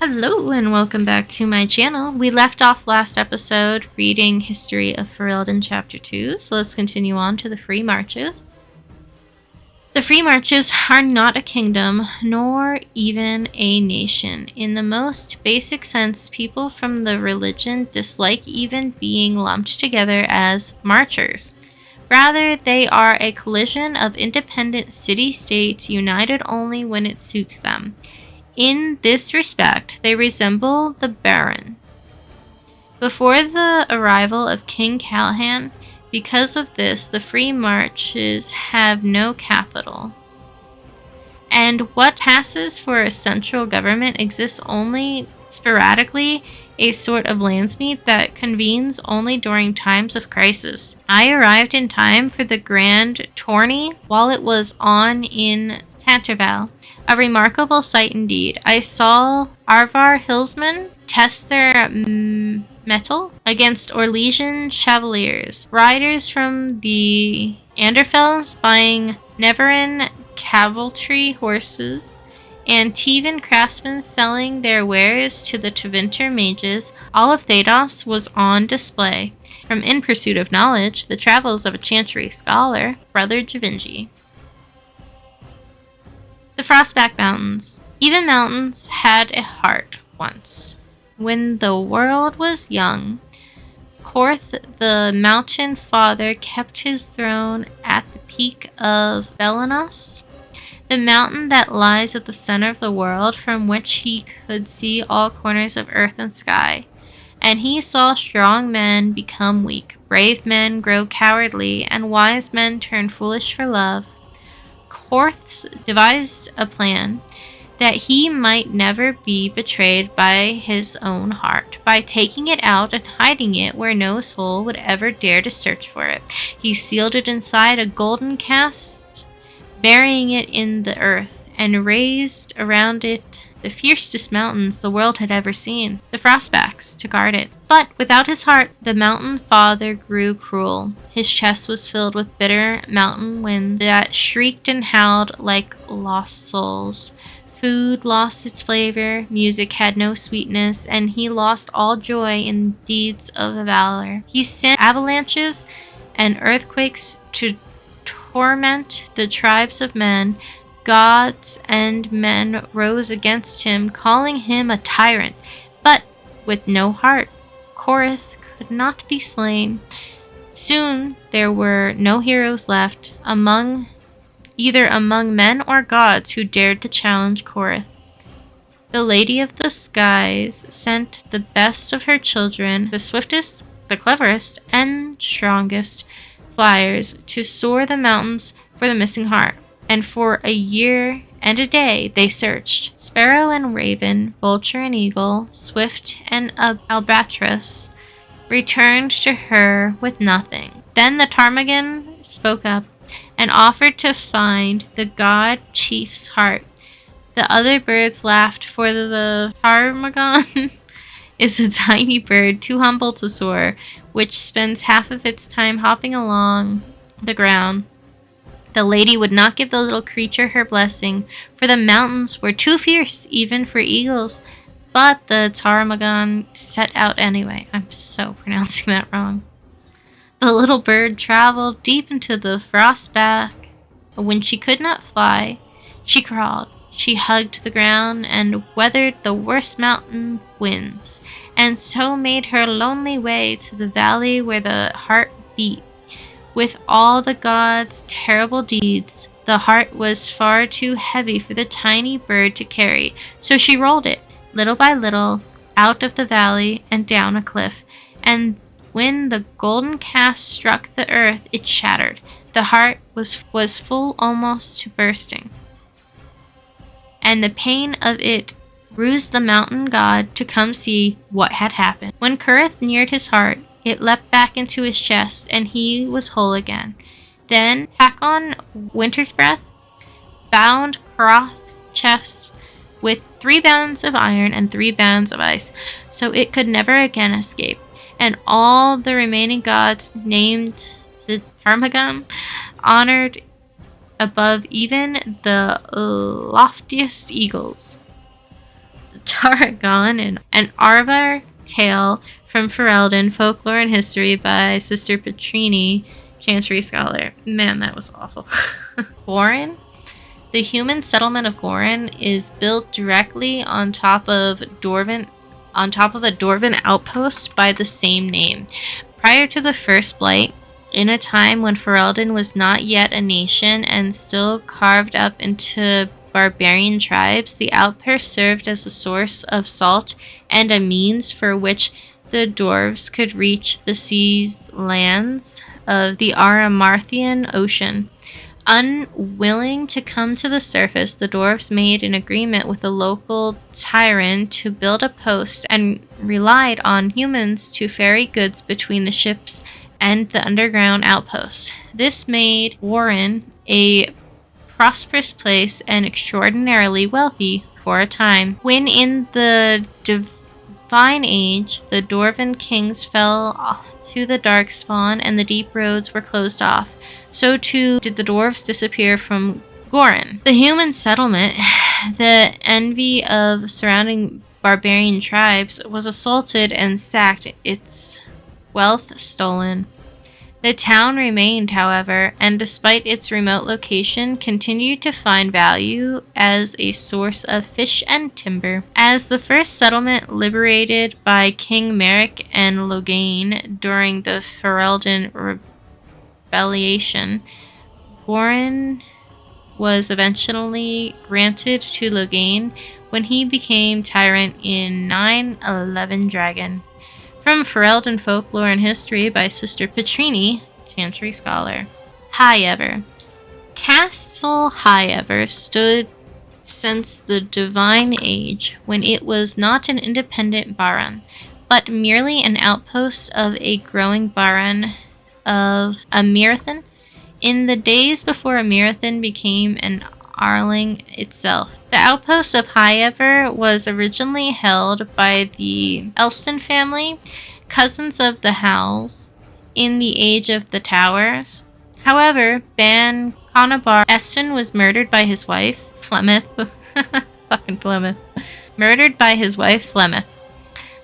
Hello and welcome back to my channel. We left off last episode reading History of Ferelden Chapter 2, so let's continue on to the Free Marches. The Free Marches are not a kingdom, nor even a nation. In the most basic sense, people from the religion dislike even being lumped together as marchers. Rather, they are a collision of independent city-states united only when it suits them. In this respect, they resemble the Baron. Before the arrival of King Callahan, because of this, the Free Marches have no capital. And what passes for a central government exists only sporadically, a sort of landsmeet that convenes only during times of crisis. I arrived in time for the grand tourney while it was on in Tanterval. A remarkable sight indeed. I saw Arvar hillsmen test their mettle against Orlesian chevaliers, riders from the Anderfels buying Neverin cavalry horses, and Tevan craftsmen selling their wares to the Tevinter mages. All of Thedos was on display. From In Pursuit of Knowledge, The Travels of a Chantry Scholar, Brother Javinji. The Frostback Mountains. Even mountains had a heart once. When the world was young, Korth, the mountain father, kept his throne at the peak of Belenos, the mountain that lies at the center of the world, from which he could see all corners of earth and sky. And he saw strong men become weak, brave men grow cowardly, and wise men turn foolish for love. Korth devised a plan that he might never be betrayed by his own heart, by taking it out and hiding it where no soul would ever dare to search for it. He sealed it inside a golden cast, burying it in the earth, and raised around it the fiercest mountains the world had ever seen, the Frostbacks, to guard it. But without his heart, the mountain father grew cruel. His chest was filled with bitter mountain winds that shrieked and howled like lost souls. Food lost its flavor, music had no sweetness, and he lost all joy in deeds of valor. He sent avalanches and earthquakes to torment the tribes of men. Gods and men rose against him, calling him a tyrant, but with no heart. Korth could not be slain. Soon there were no heroes left either among men or gods who dared to challenge Korth. The Lady of the Skies sent the best of her children, the swiftest, the cleverest, and strongest flyers, to soar the mountains for the missing heart. And for a year and a day they searched. Sparrow and raven, vulture and eagle, swift and albatross returned to her with nothing. Then the ptarmigan spoke up and offered to find the god chief's heart. The other birds laughed, for the ptarmigan is a tiny bird too humble to soar, which spends half of its time hopping along the ground. The lady would not give the little creature her blessing, for the mountains were too fierce even for eagles. But the ptarmigan set out anyway. I'm so pronouncing that wrong. The little bird traveled deep into the frostback. When she could not fly, she crawled. She hugged the ground and weathered the worst mountain winds, and so made her lonely way to the valley where the heart beat. With all the gods' terrible deeds, the heart was far too heavy for the tiny bird to carry, so she rolled it, little by little, out of the valley and down a cliff, and when the golden cast struck the earth, it shattered. The heart was full almost to bursting, and the pain of it roused the mountain god to come see what had happened. When Kurth neared his heart, it leapt back into his chest, and he was whole again. Then Hakon Winter's Breath bound Kurth's chest with 3 bands of iron and 3 bands of ice, so it could never again escape. And all the remaining gods named the ptarmigan, honored above even the loftiest eagles. The Tarragon, and an Arvar tale from Ferelden, Folklore and History by Sister Petrini, Chantry Scholar. Man, that was awful. Gorin. The human settlement of Gorin is built directly on top of a Dwarven outpost by the same name. Prior to the First Blight, in a time when Ferelden was not yet a nation and still carved up into barbarian tribes, the outpost served as a source of salt and a means for which the dwarves could reach the sea's lands of the Aramarthian Ocean. Unwilling to come to the surface, the dwarves made an agreement with a local tyrant to build a post and relied on humans to ferry goods between the ships and the underground outposts. This made Warren a prosperous place and extraordinarily wealthy for a time. When in the Divine Age, the Dwarven kings fell to the Darkspawn and the deep roads were closed off, so too did the dwarves disappear from Gorin. The human settlement, the envy of surrounding barbarian tribes, was assaulted and sacked, its wealth stolen. The town remained, however, and despite its remote location, continued to find value as a source of fish and timber. As the first settlement liberated by King Merrick and Loghain during the Ferelden Rebellion, Gorin was eventually granted to Loghain when he became tyrant in 911 Dragon. From Ferelden Folklore and History by Sister Petrini, Chantry Scholar. Highever. Castle Highever stood since the Divine Age, when it was not an independent baron, but merely an outpost of a growing baron of Amirthin, in the days before Amirthin became an Arling itself. The outpost of Highever was originally held by the Elston family, cousins of the Howells, in the Age of the Towers. However, Ban Conabar Eston was murdered by his wife, Flemeth. Fucking Flemeth. Murdered by his wife, Flemeth,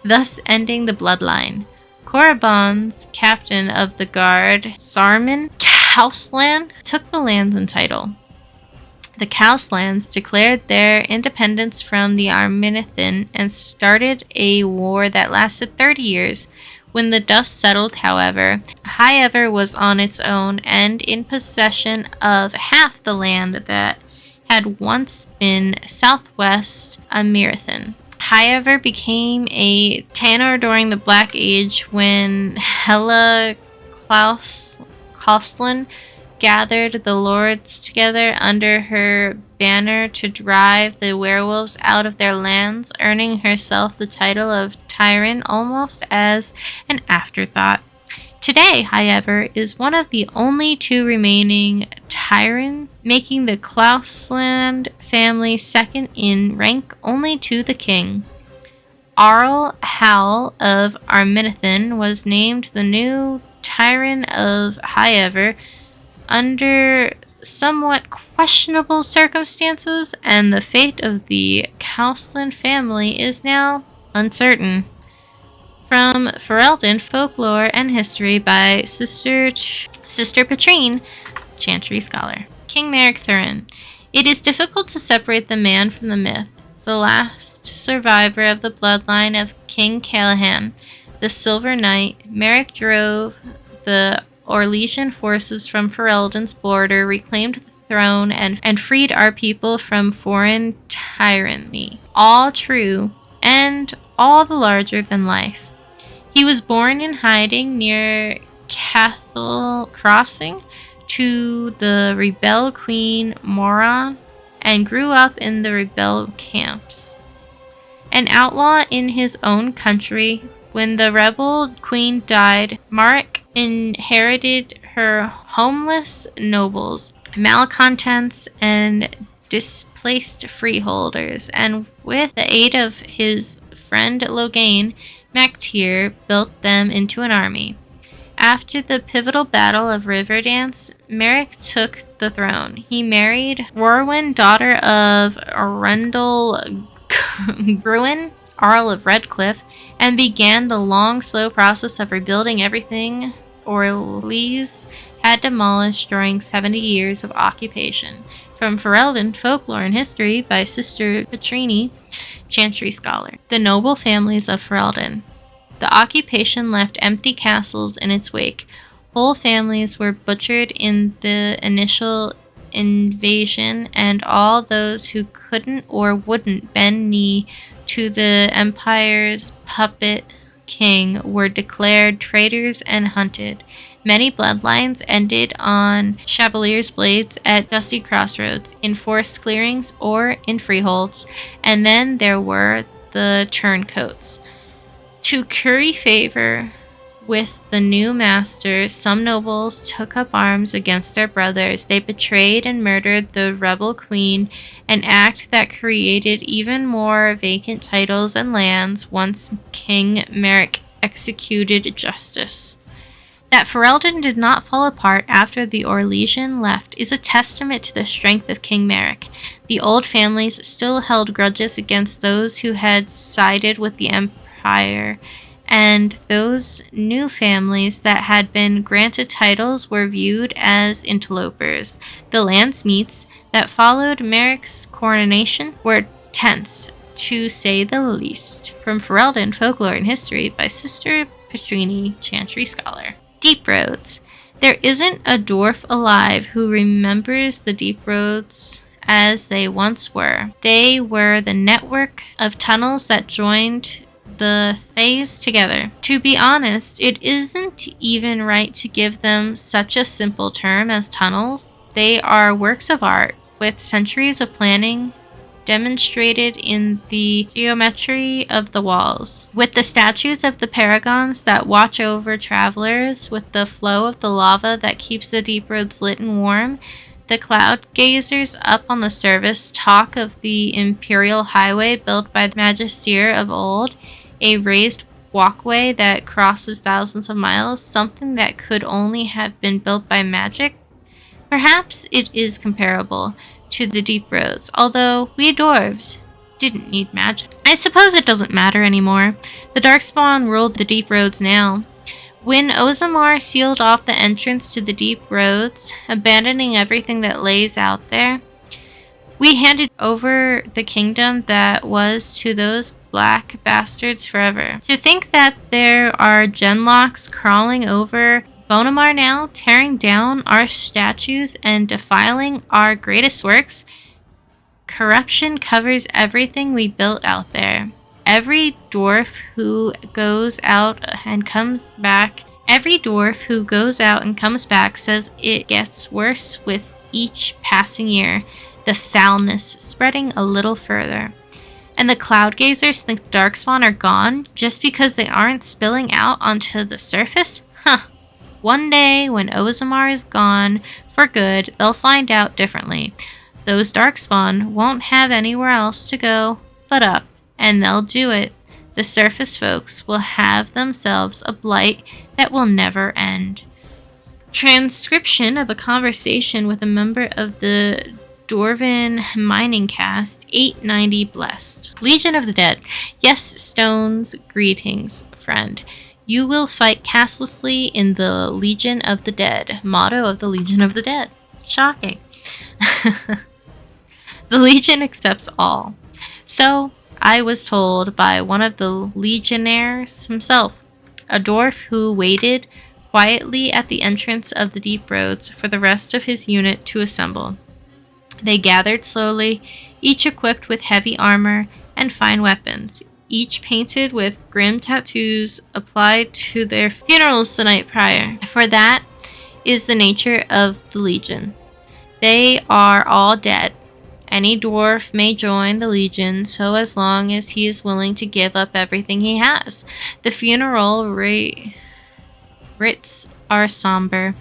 thus ending the bloodline. Korriban's captain of the guard, Sarmin Kauslan, took the lands and title. The Kauslands declared their independence from the Arminathin and started a war that lasted 30 years. When the dust settled, however, Highever was on its own and in possession of half the land that had once been southwest Amirthin. Highever became a Tanner during the Black Age when Hela Clauslin gathered the lords together under her banner to drive the werewolves out of their lands, earning herself the title of tyrant almost as an afterthought. Today, however, is one of the only two remaining tyrant, making the Clausland family second in rank only to the king. Arl Howell of Arminathin was named the new tyrant of Highever under somewhat questionable circumstances, and the fate of the Kausland family is now uncertain. From Ferelden Folklore and History by Sister Petrine, Chantry Scholar. King Merrick Thurin. It is difficult to separate the man from the myth. The last survivor of the bloodline of King Callahan, the Silver Knight, Merrick drove the Orlesian forces from Ferelden's border, reclaimed the throne, and freed our people from foreign tyranny. All true, and all the larger than life. He was born in hiding near Cathal Crossing to the rebel queen Moran, and grew up in the rebel camps. An outlaw in his own country, when the rebel queen died, Marek inherited her homeless nobles, malcontents, and displaced freeholders, and with the aid of his friend Loghain, Mactyr built them into an army. After the pivotal Battle of Riverdance, Merrick took the throne. He married Rorwyn, daughter of Arundel Bruin, Earl of Redcliffe, and began the long, slow process of rebuilding everything Orleans had demolished during 70 years of occupation. From Ferelden, Folklore and History by Sister Petrini, Chantry Scholar. The noble families of Ferelden. The occupation left empty castles in its wake. Whole families were butchered in the initial invasion, and all those who couldn't or wouldn't bend knee to the empire's puppet king were declared traitors and hunted. Many bloodlines ended on Chevalier's blades at dusty crossroads, in forest clearings, or in freeholds, and then there were the turncoats. To curry favor with the new master, some nobles took up arms against their brothers. They betrayed and murdered the rebel queen, an act that created even more vacant titles and lands once King Merrick executed justice. That Ferelden did not fall apart after the Orlesian left is a testament to the strength of King Merrick. The old families still held grudges against those who had sided with the Empire, and those new families that had been granted titles were viewed as interlopers. The landsmeets that followed Merrick's coronation were tense, to say the least. From Ferelden, Folklore and History by Sister Petrini, Chantry Scholar. Deep roads. There isn't a dwarf alive who remembers the deep roads as they once were. They were the network of tunnels that joined the Thays together. To be honest, it isn't even right to give them such a simple term as tunnels. They are works of art with centuries of planning demonstrated in the geometry of the walls, with the statues of the paragons that watch over travelers, with the flow of the lava that keeps the deep roads lit and warm. The cloud gazers up on the surface talk of the imperial highway built by the Magister of old, a raised walkway that crosses thousands of miles, something that could only have been built by magic. Perhaps it is comparable to the deep roads, although we dwarves didn't need magic. I suppose it doesn't matter anymore. The Darkspawn ruled the deep roads now. When Ozamar sealed off the entrance to the deep roads, abandoning everything that lays out there, we handed over the kingdom that was to those black bastards forever. To think that there are genlocks crawling over Bonamar now, tearing down our statues and defiling our greatest works. Corruption covers everything we built out there. Every dwarf who goes out and comes back says it gets worse with each passing year, the foulness spreading a little further. And the cloud gazers think the Darkspawn are gone just because they aren't spilling out onto the surface? Huh. One day, when Ozamar is gone for good, they'll find out differently. Those Darkspawn won't have anywhere else to go but up, and they'll do it. The surface folks will have themselves a blight that will never end. Transcription of a conversation with a member of the Dwarven mining caste, 890 blessed. Legion of the Dead. Yes, Stone's greetings, friend. You will fight castlessly in the Legion of the Dead. Motto of the Legion of the Dead. Shocking. The Legion accepts all. So, I was told by one of the Legionnaires himself, a dwarf who waited quietly at the entrance of the deep roads for the rest of his unit to assemble. They gathered slowly, each equipped with heavy armor and fine weapons, each painted with grim tattoos applied to their funerals the night prior. For that is the nature of the Legion. They are all dead. Any dwarf may join the Legion, so as long as he is willing to give up everything he has. The funeral rites are somber.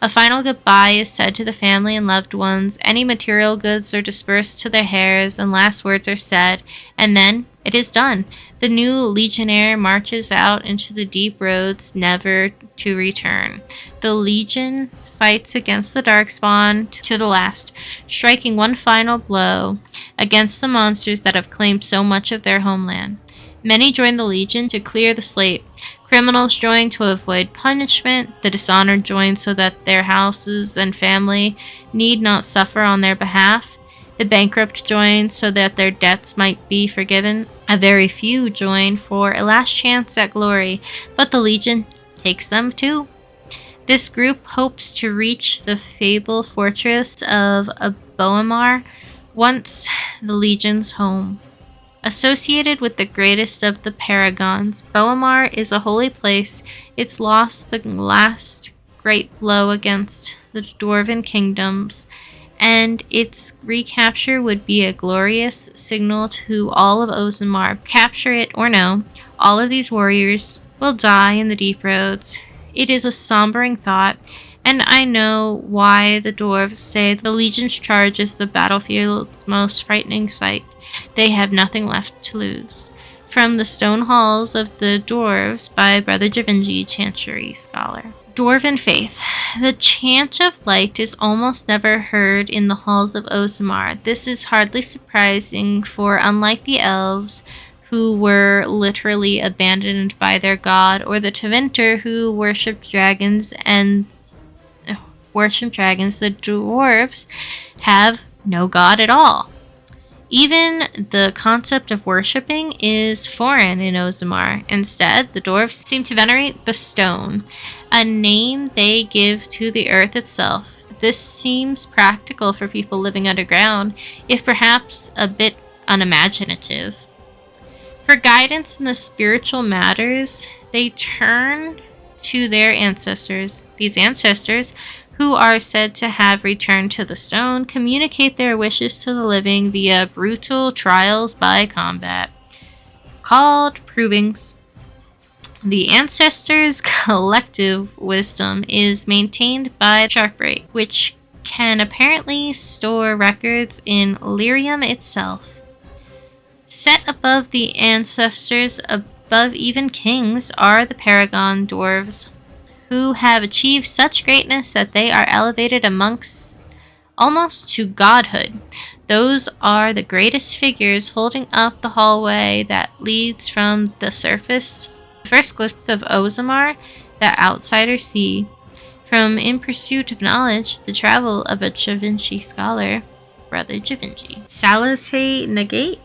A final goodbye is said to the family and loved ones. Any material goods are dispersed to their heirs, and last words are said, and then it is done. The new legionnaire marches out into the deep roads, never to return. The Legion fights against the Darkspawn to the last, striking one final blow against the monsters that have claimed so much of their homeland. Many join the Legion to clear the slate. Criminals join to avoid punishment. The dishonored join so that their houses and family need not suffer on their behalf. The bankrupt join so that their debts might be forgiven. A very few join for a last chance at glory, but the Legion takes them too. This group hopes to reach the fabled fortress of Aboamar, once the Legion's home. Associated with the greatest of the paragons, Boamar is a holy place. It's lost the last great blow against the dwarven kingdoms, and its recapture would be a glorious signal to all of Ozamar. Capture it or no, all of these warriors will die in the deep roads. It is a sombering thought, and I know why the dwarves say the Legion's charge is the battlefield's most frightening sight. They have nothing left to lose. From the Stone Halls of the Dwarves by Brother Javinji, Chancery Scholar. Dwarven Faith. The chant of light is almost never heard in the halls of Ozamar. This is hardly surprising, for unlike the elves, who were literally abandoned by their god, or the Tevinter, who worshipped dragons, the dwarves have no god at all. Even the concept of worshipping is foreign in Ozamar. Instead, the dwarves seem to venerate the stone, a name they give to the earth itself. This seems practical for people living underground, if perhaps a bit unimaginative. For guidance in the spiritual matters, they turn to their ancestors. These ancestors, who are said to have returned to the stone, communicate their wishes to the living via brutal trials by combat, called provings. The ancestors' collective wisdom is maintained by Sharprate, which can apparently store records in Lyrium itself. Set above the ancestors, above even kings, are the Paragon Dwarves, who have achieved such greatness that they are elevated amongst almost to godhood. Those are the greatest figures holding up the hallway that leads from the surface, the first glimpse of Ozamar that outsiders see. From In Pursuit of Knowledge, the travel of a Javinci scholar, Brother Javinci. Salate Negate.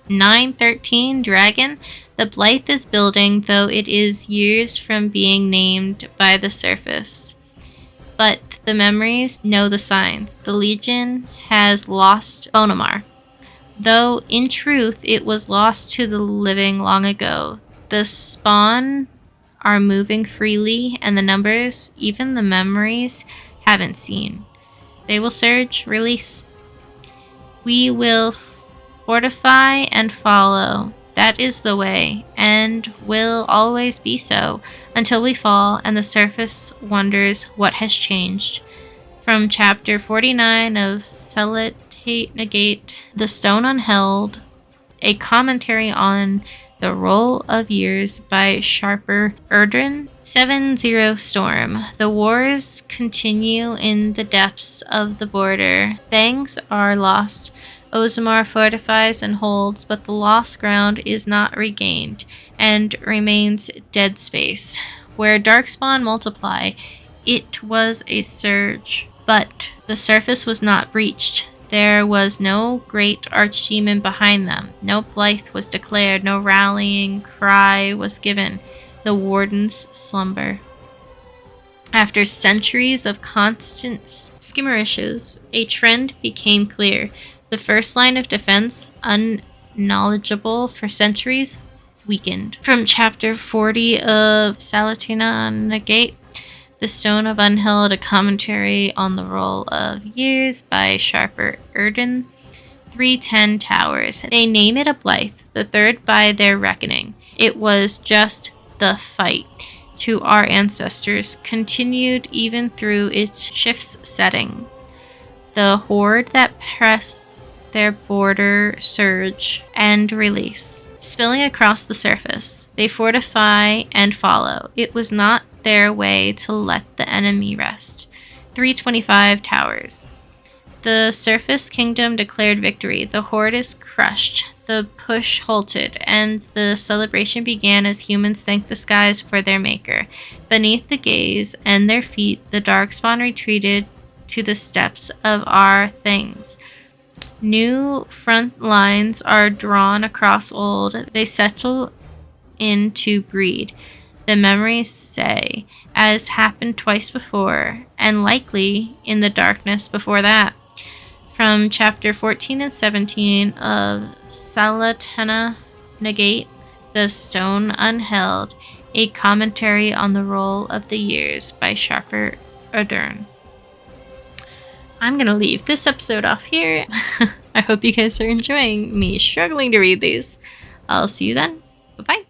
913 Dragon. The Blythe is building, though it is years from being named by the surface. But the memories know the signs. The Legion has lost Bonamar, though in truth it was lost to the living long ago. The spawn are moving freely, and the numbers, even the memories, haven't seen. They will surge, release. We will fortify and follow. That is the way, and will always be so, until we fall and the surface wonders what has changed. From chapter 49 of Salate Negate, The Stone Unheld, a commentary on the Roll of Years by Sharper Erdrin. 7-0 Storm. The wars continue in the depths of the border. Things are lost. Ozamar fortifies and holds, but the lost ground is not regained, and remains dead space. Where darkspawn multiply, it was a surge, but the surface was not breached. There was no great archdemon behind them. No Blythe was declared. No rallying cry was given. The wardens slumber. After centuries of constant skirmishes, a trend became clear. The first line of defense, unknowledgeable for centuries, weakened. From chapter 40 of Salate Negate, The Stone of Unheld, a commentary on the Roll of Years by Sharper Erdin. 310 Towers. They name it a Blythe, the third by their reckoning. It was just the fight to our ancestors, continued even through its shifts setting. The horde that pressed their border surge and release, spilling across the surface. They fortify and follow. It was not their way to let the enemy rest. 325 towers. The surface kingdom declared victory. The horde is crushed. The push halted, and the celebration began as humans thanked the skies for their maker. Beneath the gaze and their feet, the darkspawn retreated to the steps of our things. New front lines are drawn across old. They settle in to breed. The memories say, as happened twice before, and likely in the darkness before that. From chapter 14 and 17 of Salatena Negate, The Stone Unheld, a commentary on the roll of the years by Sharper Erdern. I'm going to leave this episode off here. I hope you guys are enjoying me struggling to read these. I'll see you then. Bye-bye.